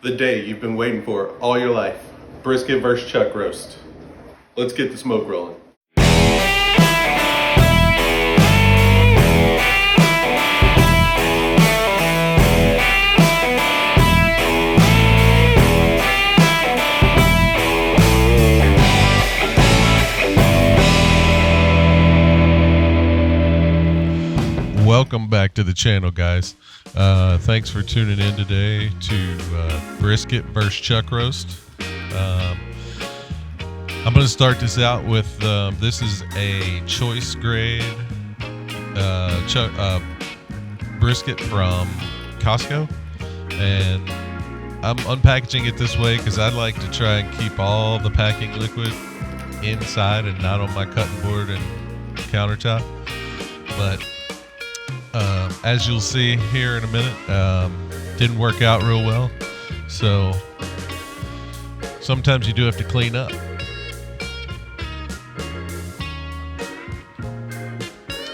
The day you've been waiting for all your life. Brisket vs. Chuck Roast. Let's get the smoke rolling. Welcome back to the channel, guys. Thanks for tuning in today to Brisket vs. Chuck Roast. I'm going to start this out with this is a choice grade brisket from Costco, and I'm unpackaging it this way because I'd like to try and keep all the packing liquid inside and not on my cutting board and countertop. But as you'll see here in a minute, didn't work out real well, so sometimes you do have to clean up.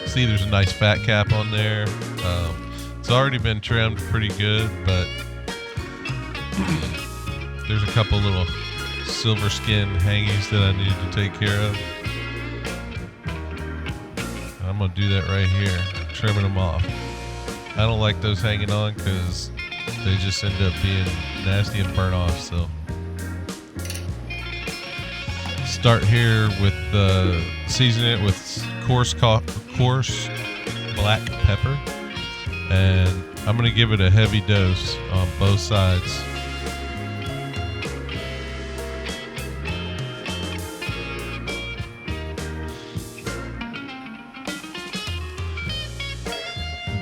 See, there's a nice fat cap on there. It's already been trimmed pretty good, but there's a couple little silver skin hangies that I need to take care of. I'm gonna do that right here, trimming them off. I don't like those hanging on because they just end up being nasty and burn off. So start here with seasoning it with coarse black pepper, and I'm gonna give it a heavy dose on both sides.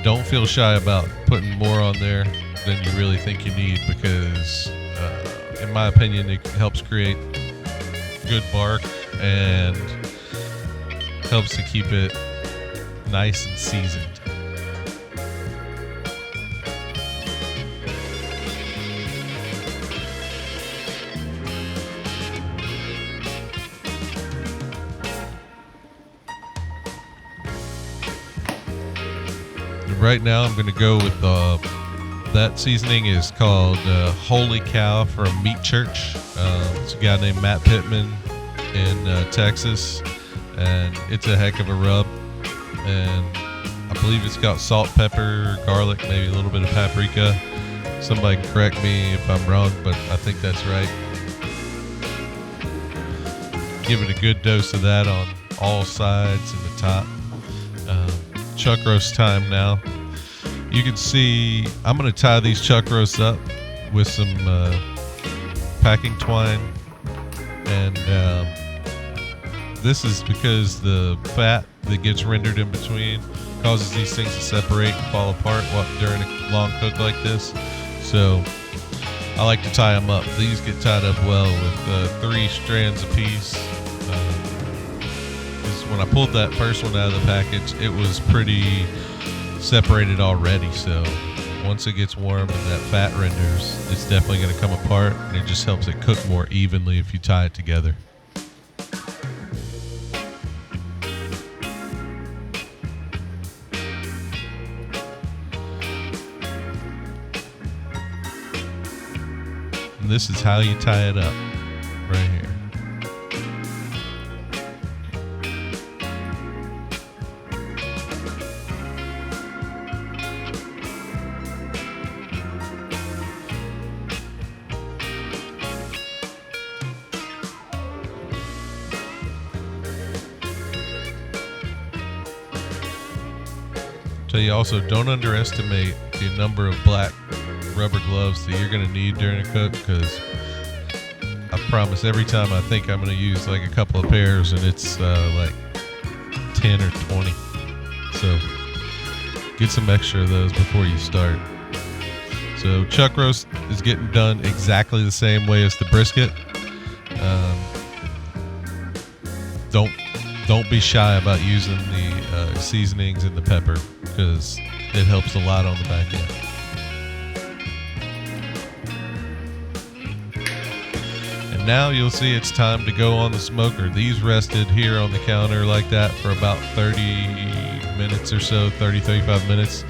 Don't feel shy about putting more on there than you really think you need, because in my opinion it helps create good bark and helps to keep it nice and seasoned. Right now I'm going to go with that seasoning is called Holy Cow from Meat Church. It's a guy named Matt Pittman in Texas, and it's a heck of a rub. And I believe it's got salt, pepper, garlic, maybe a little bit of paprika. Somebody can correct me if I'm wrong, but I think that's right. Give it a good dose of that on all sides and the top. Chuck roast time now. You can see I'm going to tie these chuck roasts up with some packing twine, and this is because the fat that gets rendered in between causes these things to separate and fall apart during a long cook like this. So I like to tie them up. These get tied up well with 3 strands apiece. When I pulled that first one out of the package, it was pretty separated already, so once it gets warm and that fat renders, it's definitely going to come apart, and it just helps it cook more evenly if you tie it together. And this is how you tie it up, right here. So you also don't underestimate the number of black rubber gloves that you're going to need during a cook, because I promise every time I think I'm going to use like a couple of pairs, and it's like 10 or 20. So get some extra of those before you start. So chuck roast is getting done exactly the same way as the brisket. Don't be shy about using the seasonings and the pepper, because it helps a lot on the back end. And now you'll see it's time to go on the smoker. These rested here on the counter like that for about 30 minutes or so, 35 minutes.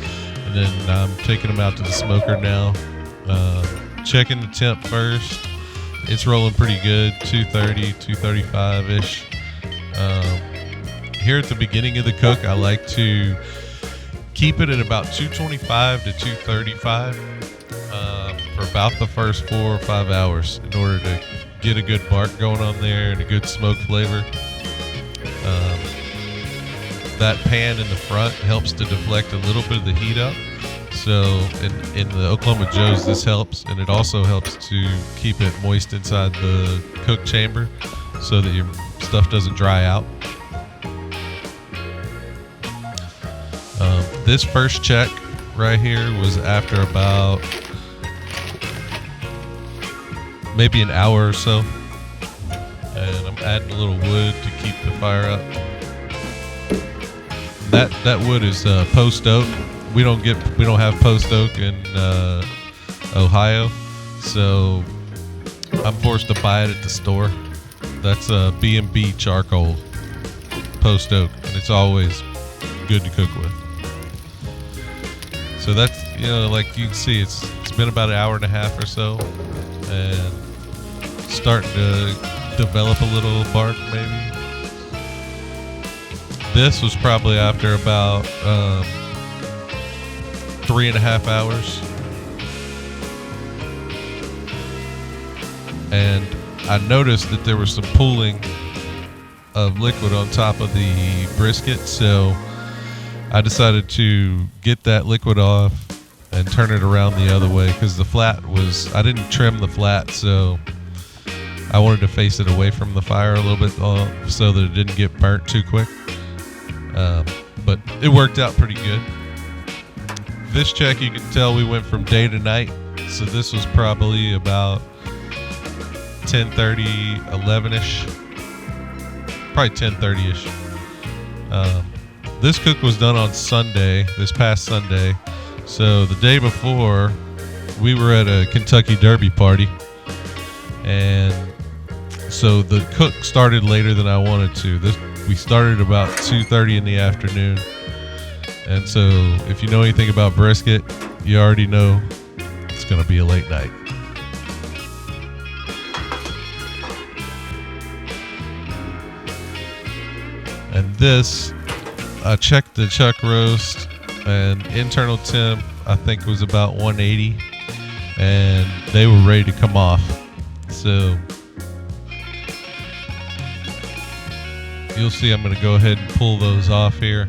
And then I'm taking them out to the smoker now. checking the temp first. It's rolling pretty good, 230, 235-ish. Here at the beginning of the cook, I like to keep it at about 225 to 235 for about the first 4 or 5 hours in order to get a good bark going on there and a good smoke flavor. That pan in the front helps to deflect a little bit of the heat up. So in the Oklahoma Joe's, this helps, and it also helps to keep it moist inside the cook chamber so that your stuff doesn't dry out. This first check right here was after about maybe an hour or so, and I'm adding a little wood to keep the fire up. That wood is post oak. We don't have post oak in Ohio, so I'm forced to buy it at the store. That's B&B charcoal post oak, and it's always good to cook with. So that's, like you can see, it's been about an hour and a half or so, and starting to develop a little bark maybe. This was probably after about 3.5 hours. And I noticed that there was some pooling of liquid on top of the brisket, so I decided to get that liquid off and turn it around the other way, because the flat I didn't trim the flat, so I wanted to face it away from the fire a little bit so that it didn't get burnt too quick. But it worked out pretty good. This check, you can tell we went from day to night, so this was probably about 10:30, 11ish, probably 10:30ish. This cook was done on Sunday, this past Sunday. So the day before, we were at a Kentucky Derby party, and so the cook started later than I wanted to. We started about 2:30 in the afternoon, and so if you know anything about brisket, you already know it's going to be a late night. And this, I checked the chuck roast, and internal temp I think was about 180, and they were ready to come off. So you'll see I'm going to go ahead and pull those off here.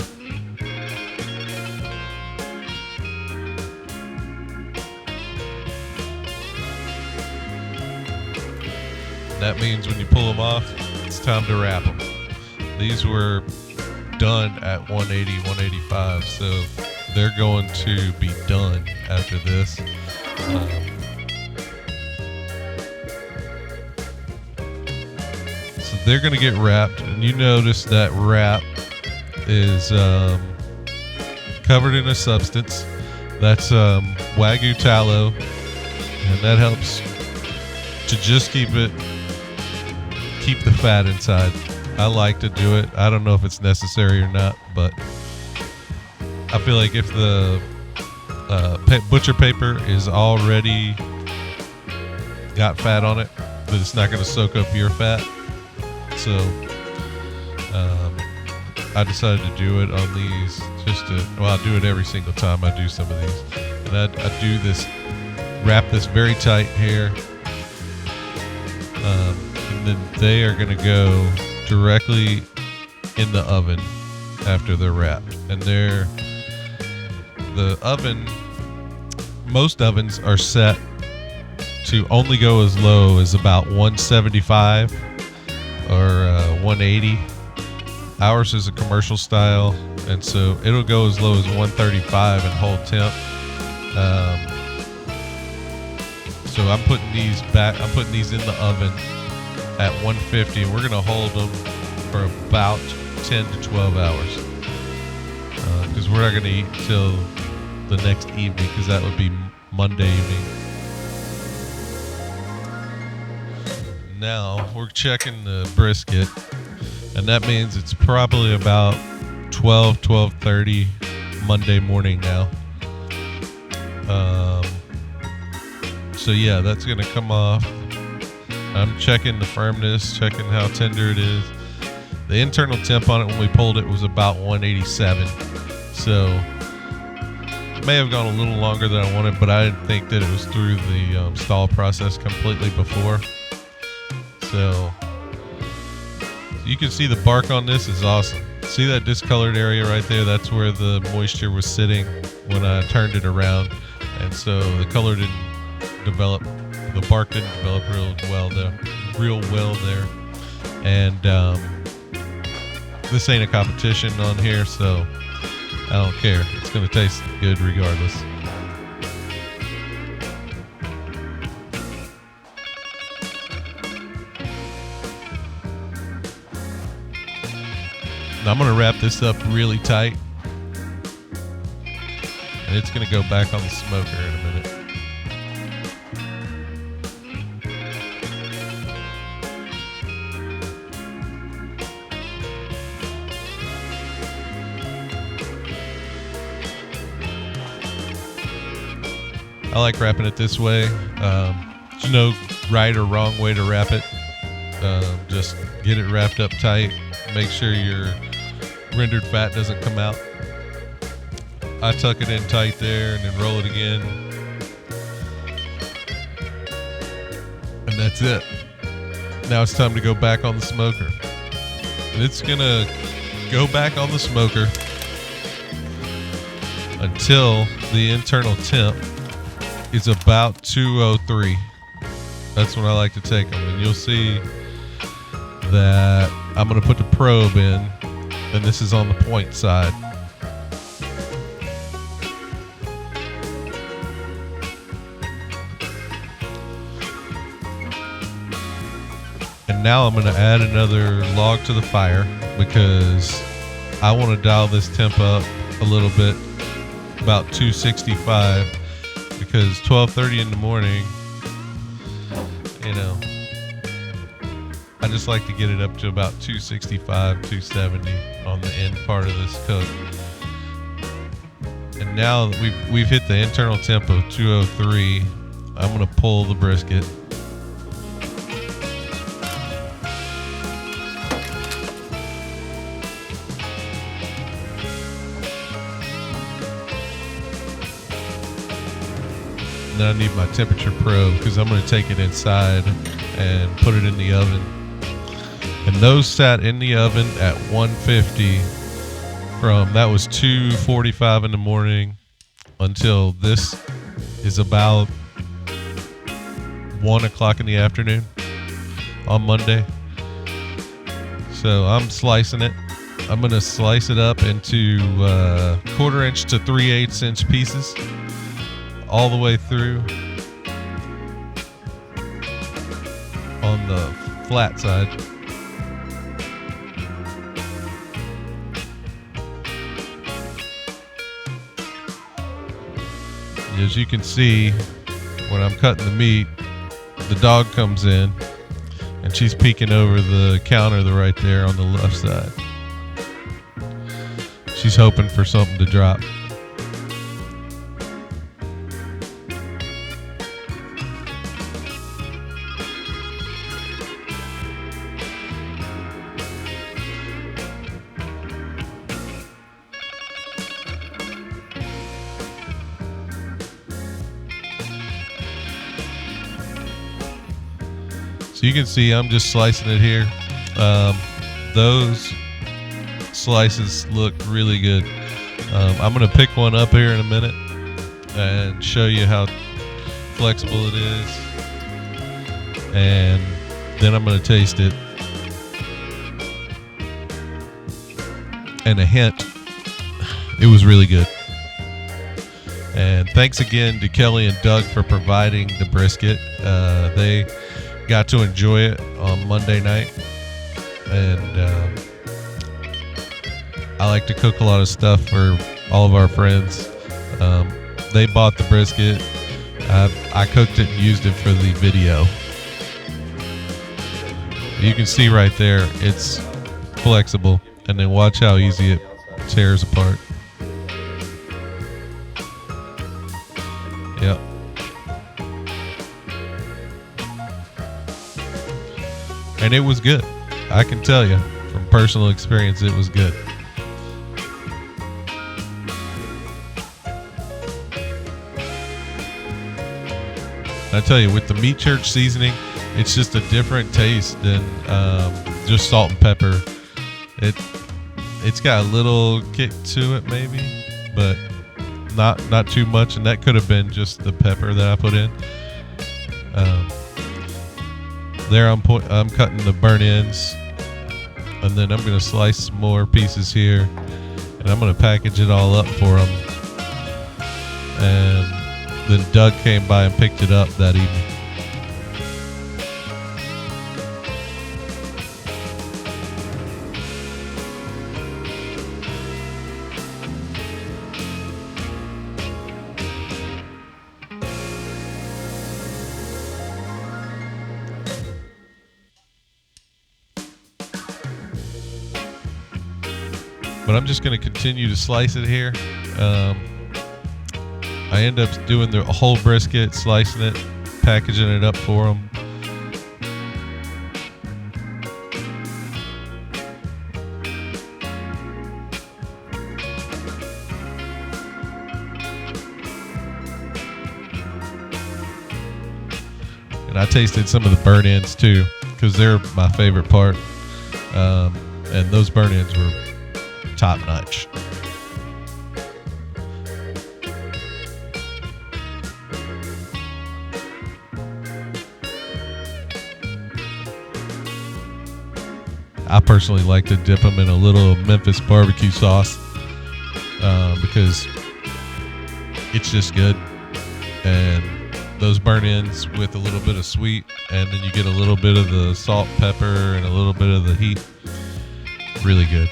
That means when you pull them off, it's time to wrap them. These were done at 180, 185, so they're going to be done after this. So they're going to get wrapped, and you notice that wrap is covered in a substance. That's Wagyu tallow, and that helps to just keep the fat inside. I like to do it. I don't know if it's necessary or not, but I feel like if the butcher paper is already got fat on it, that it's not going to soak up your fat. So I decided to do it on these I do it every single time I do some of these. And I do this, wrap this very tight here. And then they are going to go directly in the oven after they're wrapped. And the oven, most ovens are set to only go as low as about 175 or 180. Ours is a commercial style, and so it'll go as low as 135 and hold temp. So I'm putting these in the oven at 150, and we're going to hold them for about 10 to 12 hours, because we're not going to eat till the next evening, because that would be Monday evening. Now we're checking the brisket, and that means it's probably about 12:30 So yeah, that's gonna come off. I'm checking the firmness, checking how tender it is. The internal temp on it when we pulled it was about 187. So it may have gone a little longer than I wanted, but I didn't think that it was through the stall process completely before. So you can see the bark on this is awesome. See that discolored area right there? That's where the moisture was sitting when I turned it around. And so the color didn't develop, the bark didn't develop real well there. And this ain't a competition on here, so I don't care. It's gonna taste good regardless. Now I'm gonna wrap this up really tight, and it's gonna go back on the smoker in a minute. I like wrapping it this way. There's no right or wrong way to wrap it. Just get it wrapped up tight. Make sure your rendered fat doesn't come out. I tuck it in tight there and then roll it again. And that's it. Now it's time to go back on the smoker. And it's gonna go back on the smoker until the internal temp is about 203. That's when I like to take them. And you'll see that I'm going to put the probe in, and this is on the point side. And now I'm going to add another log to the fire because I want to dial this temp up a little bit, about 265, because 12:30 in the morning, I just like to get it up to about 265, 270 on the end part of this cook. And now that we've hit the internal temp of 203, I'm going to pull the brisket. And then I need my temperature probe because I'm going to take it inside and put it in the oven. And those sat in the oven at 150 that was 2:45 in the morning until this is about 1 o'clock in the afternoon on Monday. So I'm slicing it. I'm going to slice it up into 1/4 inch to 3/8 inch pieces all the way through on the flat side. As you can see, when I'm cutting the meat, the dog comes in and she's peeking over the counter right there on the left side. She's hoping for something to drop. So you can see I'm just slicing it here. Those slices look really good. I'm going to pick one up here in a minute and show you how flexible it is. And then I'm going to taste it. And a hint, it was really good. And thanks again to Kelly and Doug for providing the brisket. They got to enjoy it on Monday night, and I like to cook a lot of stuff for all of our friends. They bought the brisket. I cooked it and used it for the video. You can see right there it's flexible, and then watch how easy it tears apart. Yep. and it was good. I can tell you from personal experience, it was good. I tell you, with the meat church seasoning, it's just a different taste than just salt and pepper. It's got a little kick to it, maybe, but not too much. And that could have been just the pepper that I put in. There, I'm cutting the burnt ends, and then I'm gonna slice some more pieces here, and I'm gonna package it all up for them. And then Doug came by and picked it up that evening. But I'm just going to continue to slice it here. I end up doing the whole brisket, slicing it, packaging it up for them. And I tasted some of the burnt ends too, because they're my favorite part. And those burnt ends were top notch. I personally like to dip them in a little Memphis barbecue sauce because it's just good. And those burnt ends with a little bit of sweet, and then you get a little bit of the salt, pepper, and a little bit of the heat. Really good.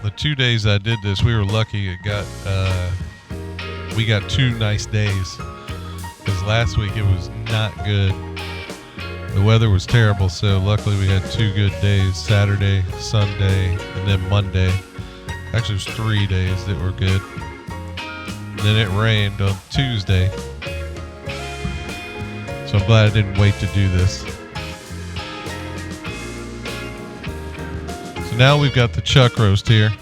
The 2 days I did this, we were lucky. We got 2 nice days, because last week it was not good. The weather was terrible, so luckily we had 2 good days: Saturday, Sunday, and then Monday. Actually, it was 3 days that were good. And then it rained on Tuesday, so I'm glad I didn't wait to do this. So now we've got the chuck roast here,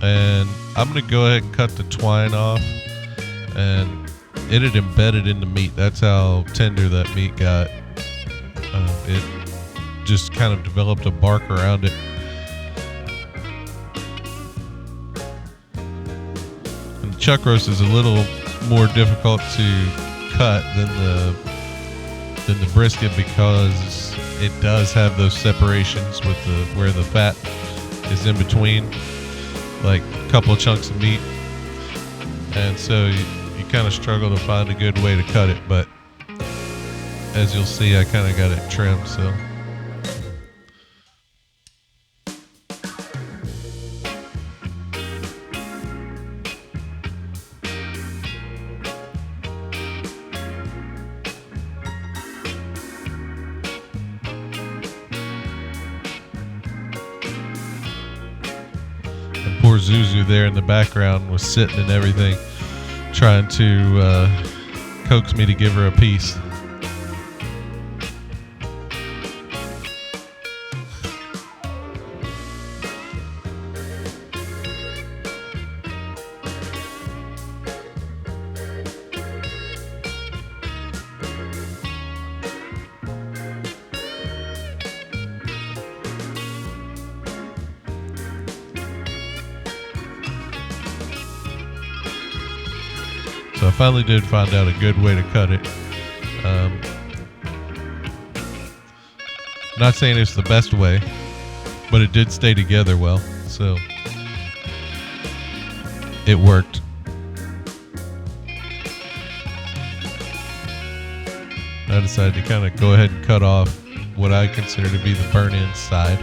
and I'm going to go ahead and cut the twine off, and it had embedded in the meat. That's how tender that meat got. It just kind of developed a bark around it. And the chuck roast is a little more difficult to cut than the brisket, because it does have those separations with where the fat is in between, like a couple of chunks of meat, and so you kind of struggle to find a good way to cut it. But as you'll see, I kind of got it trimmed, so. And poor Zuzu there in the background was sitting and everything, trying to coax me to give her a piece. So I finally did find out a good way to cut it. Not saying it's the best way, but it did stay together well, so it worked. I decided to kind of go ahead and cut off what I consider to be the burn-in side.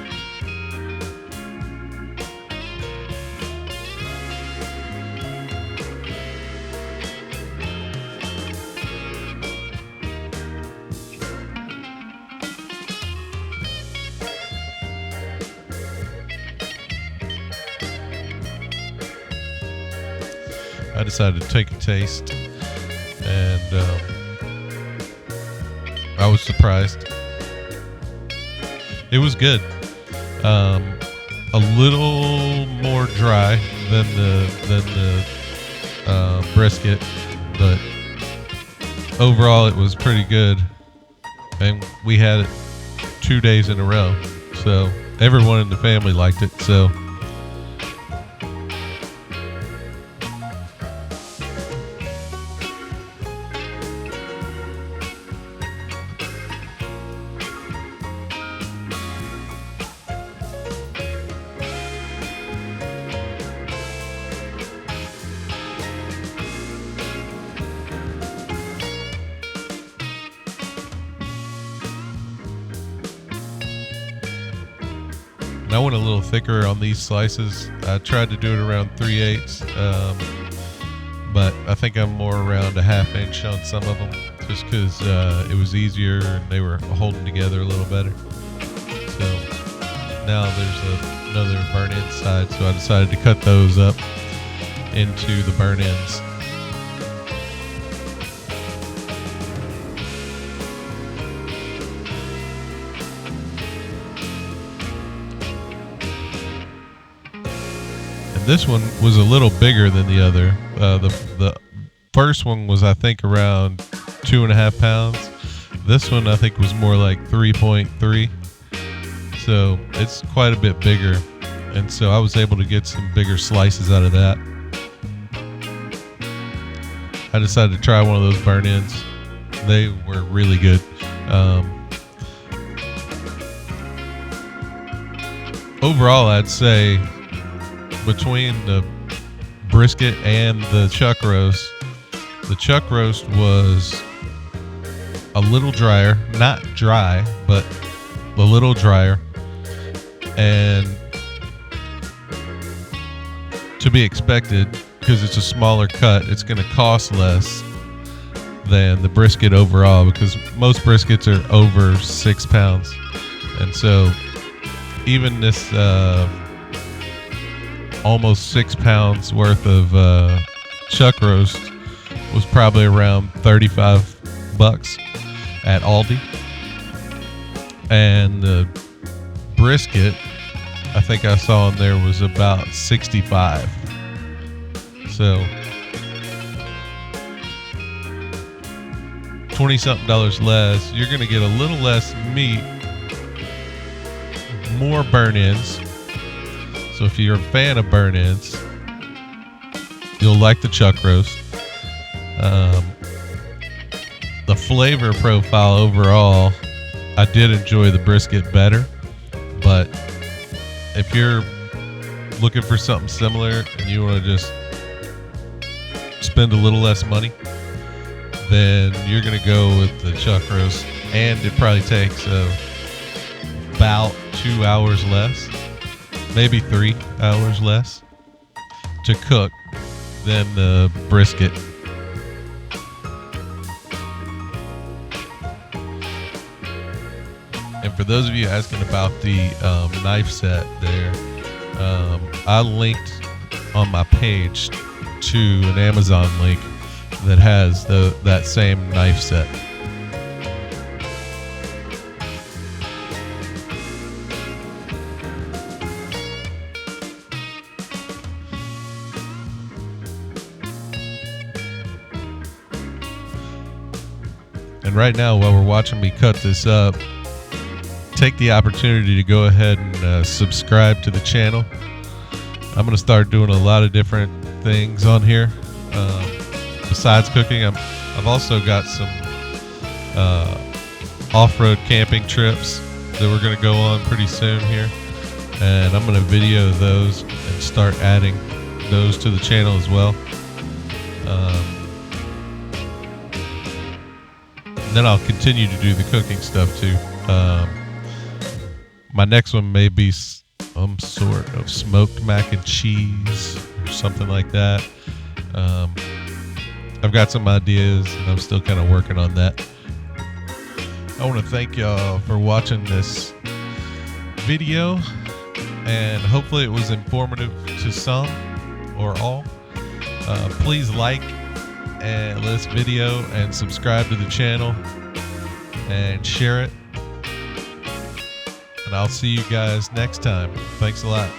I decided to take a taste, and I was surprised. It was good. A little more dry than the brisket, but overall it was pretty good. And we had it 2 days in a row, so everyone in the family liked it. So I went a little thicker on these slices. I tried to do it around 3/8, but I think I'm more around a 1/2 inch on some of them, just because it was easier and they were holding together a little better. So now there's another burn-in side, so I decided to cut those up into the burn-ins. This one was a little bigger than the other. The first one was, I think, around 2.5 pounds. This one, I think, was more like 3.3. So it's quite a bit bigger. And so I was able to get some bigger slices out of that. I decided to try one of those burn-ins. They were really good. Overall, I'd say between the brisket and the chuck roast was a little drier, not dry, but a little drier, and to be expected because it's a smaller cut. It's going to cost less than the brisket overall, because most briskets are over 6 pounds, and so even this almost 6 pounds worth of chuck roast was probably around $35 at Aldi, and the brisket I think I saw in there was about $65. So $20-something less. You're gonna get a little less meat, more burn-ins. So if you're a fan of burn-ins, you'll like the chuck roast. The flavor profile overall, I did enjoy the brisket better, but if you're looking for something similar and you want to just spend a little less money, then you're going to go with the chuck roast, and it probably takes about 2 hours less, maybe 3 hours less to cook than the brisket. And for those of you asking about the knife set there, I linked on my page to an Amazon link that has that same knife set. And right now, while we're watching me cut this up, take the opportunity to go ahead and subscribe to the channel. I'm going to start doing a lot of different things on here besides cooking, I've also got some off-road camping trips that we're going to go on pretty soon here, and I'm going to video those and start adding those to the channel as well. And then I'll continue to do the cooking stuff too. My next one may be some sort of smoked mac and cheese or something like that. I've got some ideas and I'm still kind of working on that. I want to thank y'all for watching this video, and hopefully it was informative to some or all. Please like this video and subscribe to the channel and share it. And I'll see you guys next time. Thanks a lot.